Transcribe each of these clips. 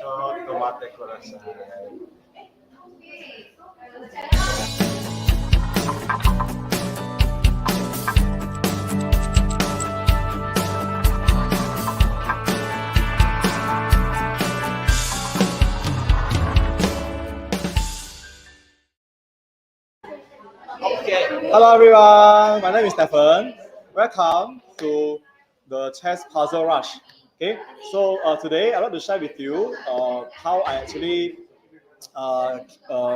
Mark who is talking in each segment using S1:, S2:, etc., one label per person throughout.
S1: tomate corazon. Okay. Hello everyone. My name is Stephen. Welcome to the chess puzzle rush. Okay. So today I'd like to share with you how I actually uh,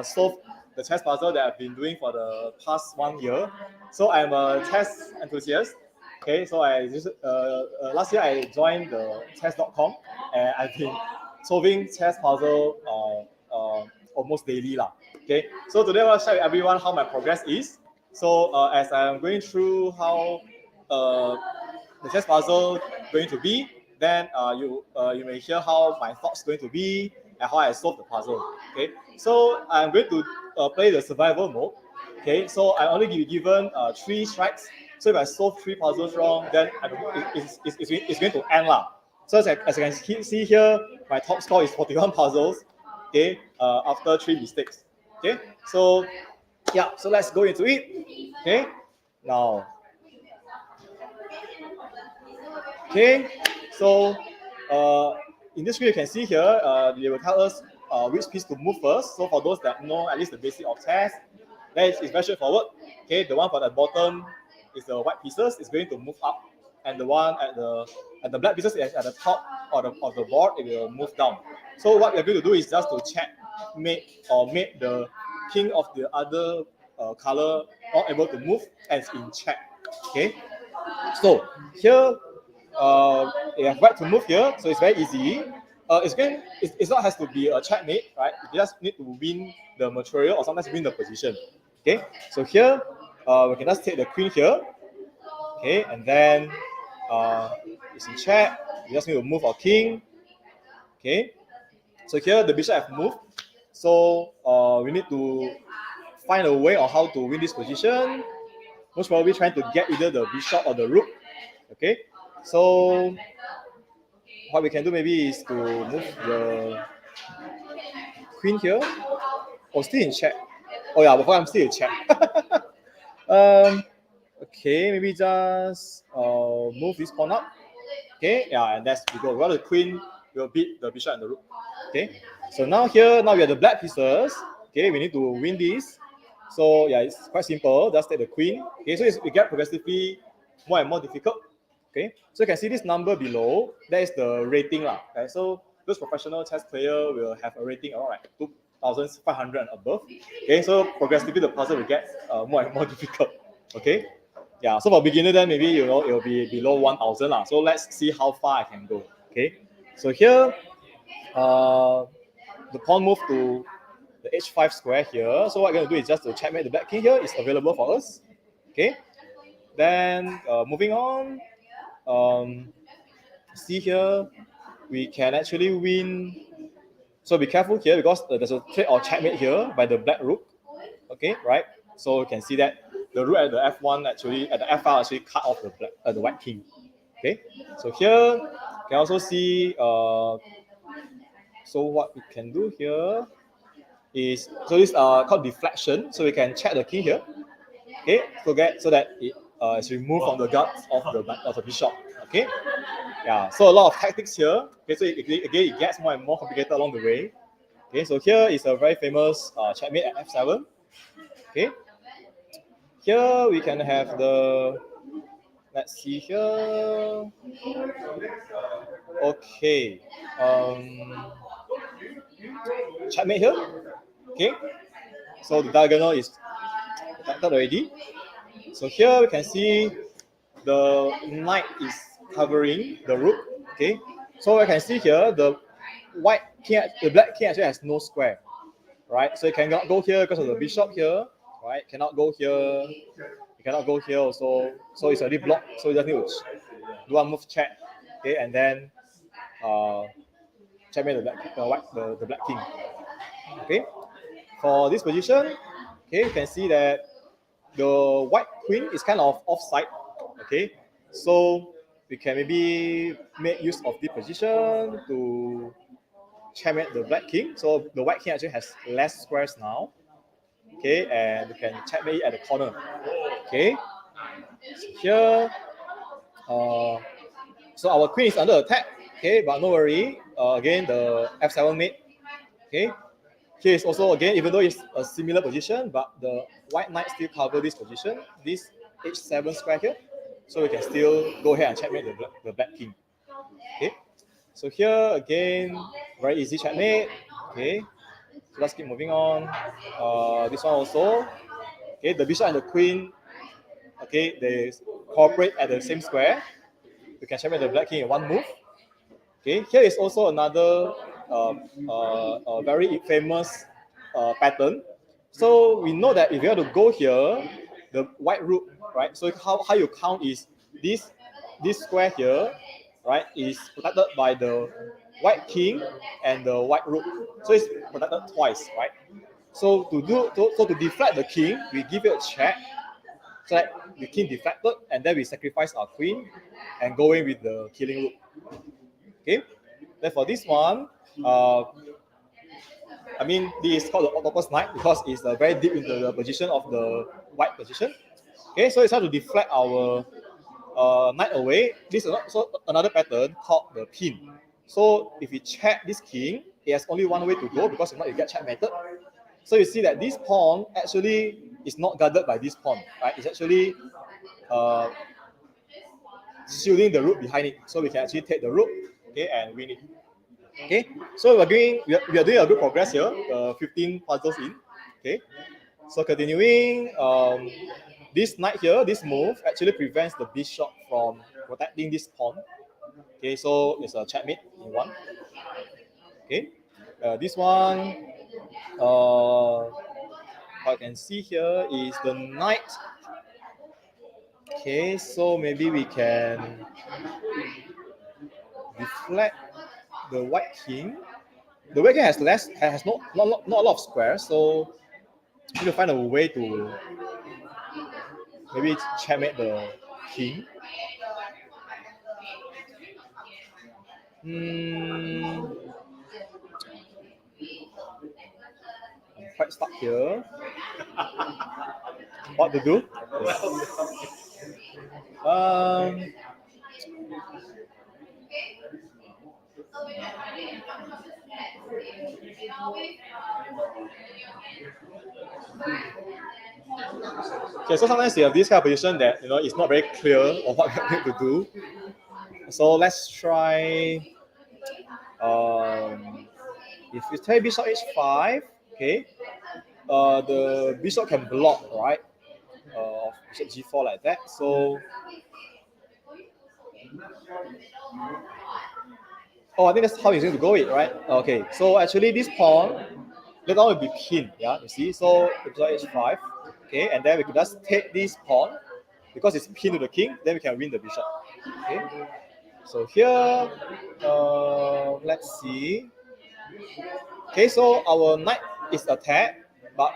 S1: solve the chess puzzle that I've been doing for the past 1 year. So I'm a chess enthusiast. Okay. So last year I joined the chess.com and I've been solving chess puzzle almost daily lah. Okay, so today I want to share with everyone how my progress is. So as I'm going through how uh, the chess puzzle going to be, then you may hear how my thoughts going to be and how I solve the puzzle. Okay, so I'm going to play the survival mode. Okay, so I only be given 3 strikes. So if I solve 3 puzzles wrong, then it's going to end lah. So as I can see here, my top score is 41 puzzles. Okay, after 3 mistakes. Okay, so yeah, so let's go into it. Okay, now. Okay, so in this screen you can see here, they will tell us which piece to move first. So for those that know at least the basic of chess, then it's very straightforward. Okay, the one for the bottom is the white pieces, is going to move up, and the one at the black pieces is at the top of the board, it will move down. So what we're going to do is just to check make the king of the other color not able to move and it's in check. Okay, so here you have right to move here, so it's very easy. It's not has to be a checkmate, right? You just need to win the material or sometimes win the position. Okay, so here we can just take the queen here. Okay, and then it's in check. We just need to move our king. Okay, so here the bishop have moved. So we need to find a way on how to win this position. Most probably trying to get either the bishop or the rook. Okay, so what we can do maybe is to move the queen here. Oh, still in check. Oh yeah, before I'm still in check. um, okay, maybe just move this pawn up. Okay, yeah, and that's we go. Well, the queen will beat the bishop and the rook. Okay, so now we have the black pieces. Okay, we need to win this. So yeah, it's quite simple. Just take the queen. Okay, so it get progressively more and more difficult. Okay, so you can see this number below. That is the rating lah. Okay, so those professional chess player will have a rating around like 2,500 and above. Okay, so progressively the puzzle will get more and more difficult. Okay, yeah. So for beginner, then maybe it will be below 1,000 lah. So let's see how far I can go. Okay, so here, the pawn move to the h5 square here. So what we're going to do is just to checkmate the black king here. It's available for us. Okay. Then moving on, see here, we can actually win. So be careful here because there's a trade or checkmate here by the black rook. Okay, right? So you can see that the rook at the f1 actually at the f5 actually cut off the white king. Okay, so here you can also see. So what we can do here is this called deflection. So we can check the king here. Okay, so that it is removed from the guts of the bishop. Okay, yeah. So a lot of tactics here. Okay, so again it gets more and more complicated along the way. Okay, so here is a very famous checkmate at f7. Okay, here we can have the. Let's see here. Okay, checkmate here. Okay, so the diagonal is protected already. So here we can see the knight is covering the rook. Okay, so I can see here the black king actually has no square, right? So you cannot go here because of the bishop here, right? Cannot go here. You cannot go here also. So it's already blocked. So you just need to do one move check. Okay, and then checkmate the black king. Okay, for this position, okay, you can see that the white queen is kind of offside. Okay, so we can maybe make use of this position to checkmate the black king. So the white king actually has less squares now. Okay, and we can checkmate it at the corner. Okay, so here, so our queen is under attack. Okay, but no worry. Again, the f7 mate. Okay, here is also again, even though it's a similar position, but the white knight still cover this position, this h7 square here. So we can still go ahead and checkmate the black king. Okay, so here again, very easy checkmate. Okay, so let's keep moving on. This one also. Okay, the bishop and the queen. Okay, they cooperate at the same square. We can checkmate the black king in one move. Okay, here is also another very famous pattern. So we know that if you have to go here, the white rook, right? So how you count is this square here, right, is protected by the white king and the white rook. So it's protected twice, right? So to deflect the king, we give it a check. So that the king deflected, and then we sacrifice our queen and go in with the killing rook. Okay. Then for this one, I mean, this is called the octopus knight because it's very deep into the position of the white position. Okay, so it's how to deflect our knight away. This is also another pattern called the pin. So if we check this king, it has only one way to go because if not, you get checkmated. So you see that this pawn actually is not guarded by this pawn, right? It's actually shielding the rook behind it, so we can actually take the rook, okay, and win it. Okay, so we are doing a good progress here. 15 puzzles in. Okay, so continuing, this knight here, this move actually prevents the bishop from protecting this pawn. Okay, so it's a checkmate in one. Okay, this one, what I can see here is the knight. Okay, so maybe we can deflect the white king. The white king has not a lot of squares, so we need to find a way to maybe checkmate the king. I'm quite stuck here. What to do? Okay, so sometimes you have this kind of position that it's not very clear of what we need to do. So let's try. If you take bishop h5, okay, the bishop can block, right? Of bishop g4 like that. So, I think that's how you're going to go it, right? Okay, so actually this pawn later on will be pinned, yeah, you see. So bishop h5, okay, and then we could just take this pawn because it's pinned to the king. Then we can win the bishop. Okay, so here, let's see. Okay, so our knight is attacked, but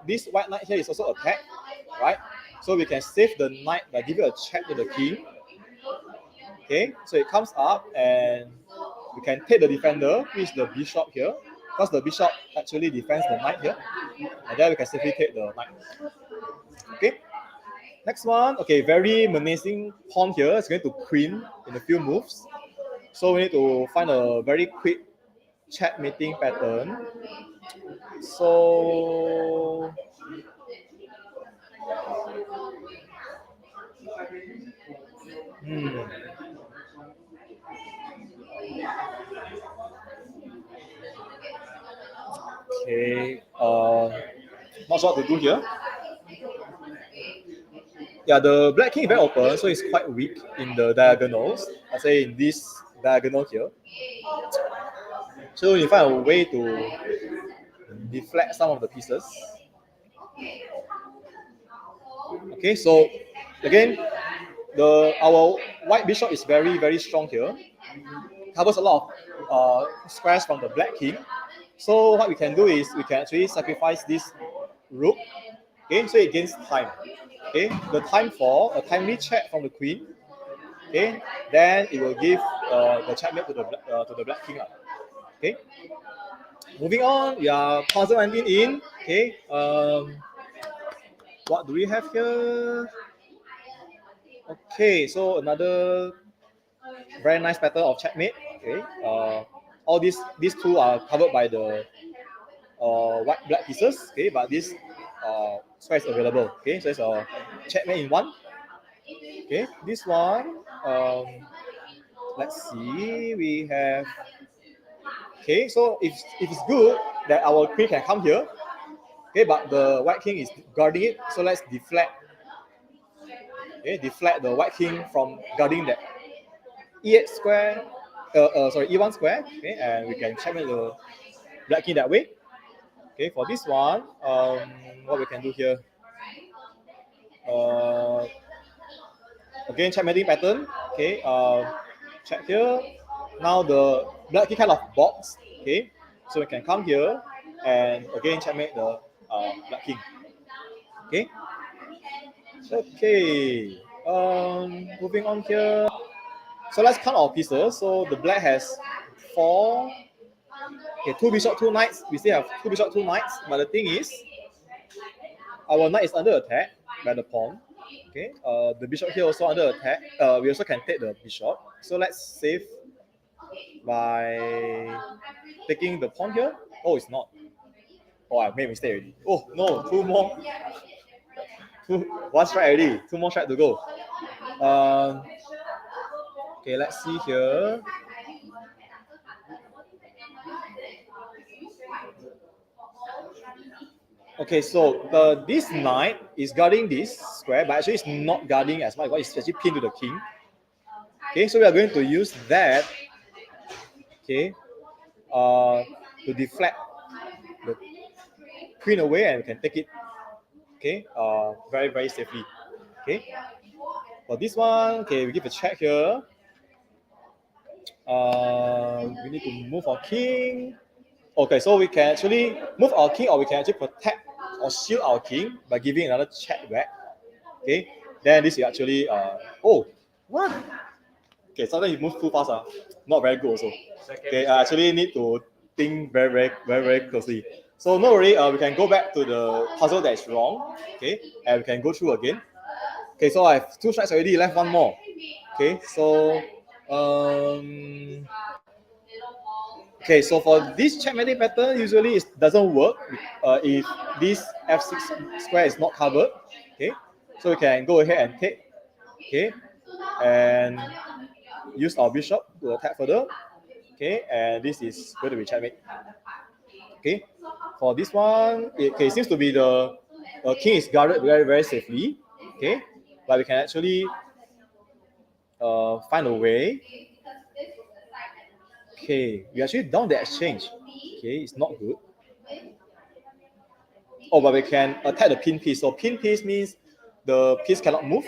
S1: this white knight here is also attacked, right? So we can save the knight by giving a check to the king. Okay, so it comes up and we can take the defender, which is the bishop here, because the bishop actually defends the knight here, and then we can simply take the knight. Okay, next one. Okay, very menacing pawn here. It's going to queen in a few moves, so we need to find a very quick checkmating pattern. So okay, not sure what to do here. Yeah, the black king is very open, so it's quite weak in the diagonals. I say in this diagonal here. So you find a way to deflect some of the pieces. Okay, so again, our white bishop is very strong here. Covers a lot of squares from the black king. So what we can do is we can actually sacrifice this rook. Okay, so it gains time. Okay, the time for a timely check from the queen. Okay, then it will give the checkmate to the black king. Okay, Moving on, we are puzzle 19 in. Okay. What do we have here? Okay, so another very nice pattern of checkmate. Okay. All these two are covered by the white black pieces. Okay, but this square is available. Okay, so it's a checkmate in one. Okay, this one. Let's see. We have. Okay, so if it's good that our queen can come here. Okay, but the white king is guarding it. So let's deflect. Okay, deflect the white king from guarding that e8 square. Sorry, e1 square. Okay, and we can checkmate the black king that way. Okay, for this one, what we can do here? Uh, Again, checkmating pattern. Okay, check here. Now the black king kind of box. Okay, so we can come here and again checkmate the black king. Okay. Okay. Moving on here. So let's count our pieces. So the black has 4. Okay, 2 bishop, 2 knights. We still have 2 bishop, 2 knights. But the thing is, our knight is under attack by the pawn. Okay, the bishop here also under attack. We also can take the bishop. So let's save by taking the pawn here. Oh, it's not. Oh, I made a mistake already. Oh no, 2 more. 1 strike already. 2 more strike to go. Okay, let's see here. Okay, so this knight is guarding this square, but actually it's not guarding as much. It's actually pinned to the king. Okay, so we are going to use that. Okay, to deflect the queen away, and we can take it. Okay, very very safely. Okay, for this one, okay, we give a check here. We need to move our king. Okay, so we can actually move our king, or we can actually protect or shield our king by giving another check back. Okay, then this is actually oh, what? Okay, sometimes you move too fast, not very good also. Okay, I actually need to think very closely. So no worry, we can go back to the puzzle that is wrong. Okay, and we can go through again. Okay, so I have 2 strikes already, left 1 more. Okay, so okay, so for this checkmating pattern, usually it doesn't work if this f6 square is not covered. Okay, so we can go ahead and take. Okay, and use our bishop to attack further. Okay, and this is going to be checkmate. Okay, for this one, it seems to be the king is guarded very safely. Okay, but we can actually find a way. Okay, we actually down the exchange. Okay, it's not good. Oh, but we can attack the pin piece. So pin piece means the piece cannot move,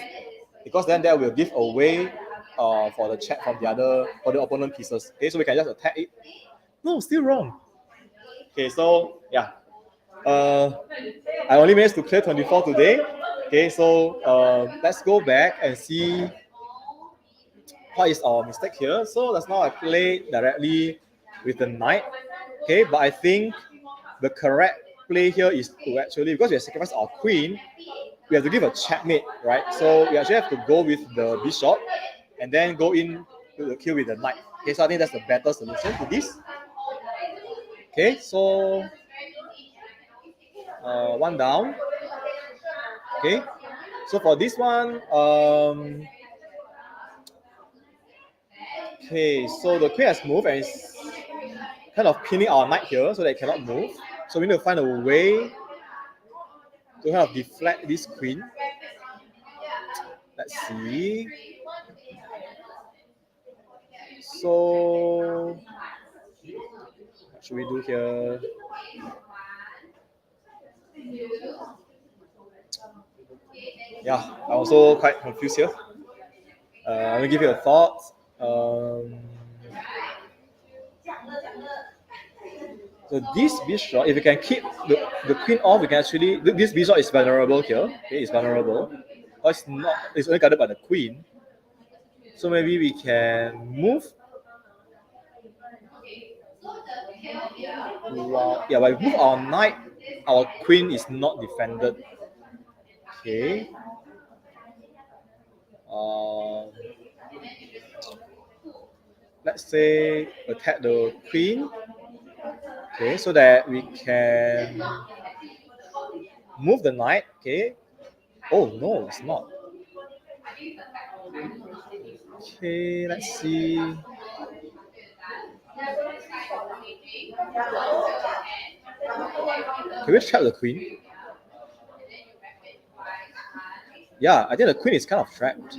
S1: because then that will give away for the check from the opponent pieces. Okay, so we can just attack it. No, still wrong. Okay, so yeah, I only managed to clear 24 today. Okay, so let's go back and see what is our mistake here. So that's now I play directly with the knight. Okay, but I think the correct play here is to actually, because we have sacrificed our queen, we have to give a checkmate, right? So we actually have to go with the bishop and then go in to the kill with the knight. Okay, so I think that's the better solution to this. Okay, so 1 down. Okay, so for this one, okay, so the queen has moved and is kind of pinning our knight here so that it cannot move. So we need to find a way to kind of deflect this queen. Let's see. So what should we do here? Yeah, I'm also quite confused here. Let me give you a thought. So this bishop, if we can keep the queen off, we can actually, this bishop is vulnerable here. Okay, it's vulnerable. Or it's not, it's only guarded by the queen. So maybe we can move. Wow. Yeah, when we move our knight, our queen is not defended. Okay. Um, let's say attack the queen. Okay, so that we can move the knight. Okay. Oh no, it's not. Okay, let's see. Can we trap the queen? Yeah, I think the queen is kind of trapped.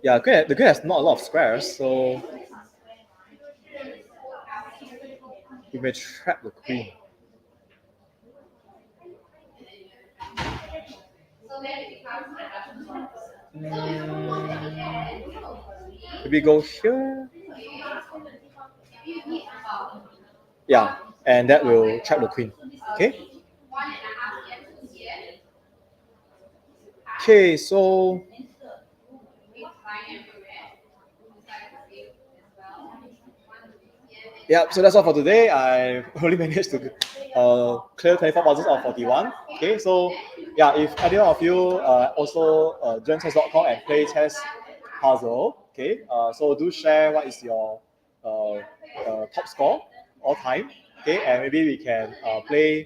S1: Yeah, the queen has not a lot of squares, so we may trap the queen. Maybe go here. Yeah, and that will trap the queen. Okay. Okay, so yeah, so that's all for today. I only managed to clear 24 puzzles out of 41. Okay, so yeah, if any of you also join chess.com and play chess puzzle, okay, so do share what is your top score all time. Okay, and maybe we can play.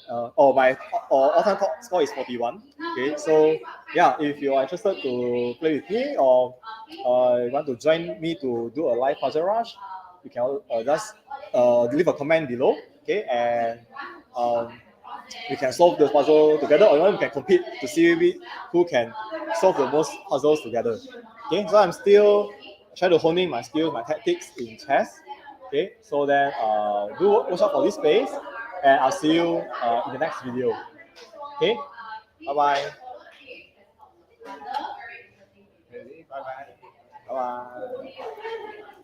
S1: My all-time top score is 41. Okay, so yeah, if you are interested to play with me or want to join me to do a live puzzle rush, you can just leave a comment below. Okay, and we can solve the puzzle together, or we can compete to see who can solve the most puzzles together. Okay, so I'm still trying to honing my skills, my tactics in chess. Okay, so then do watch out for this space, and I'll see you in the next video. Okay, bye bye. Bye bye.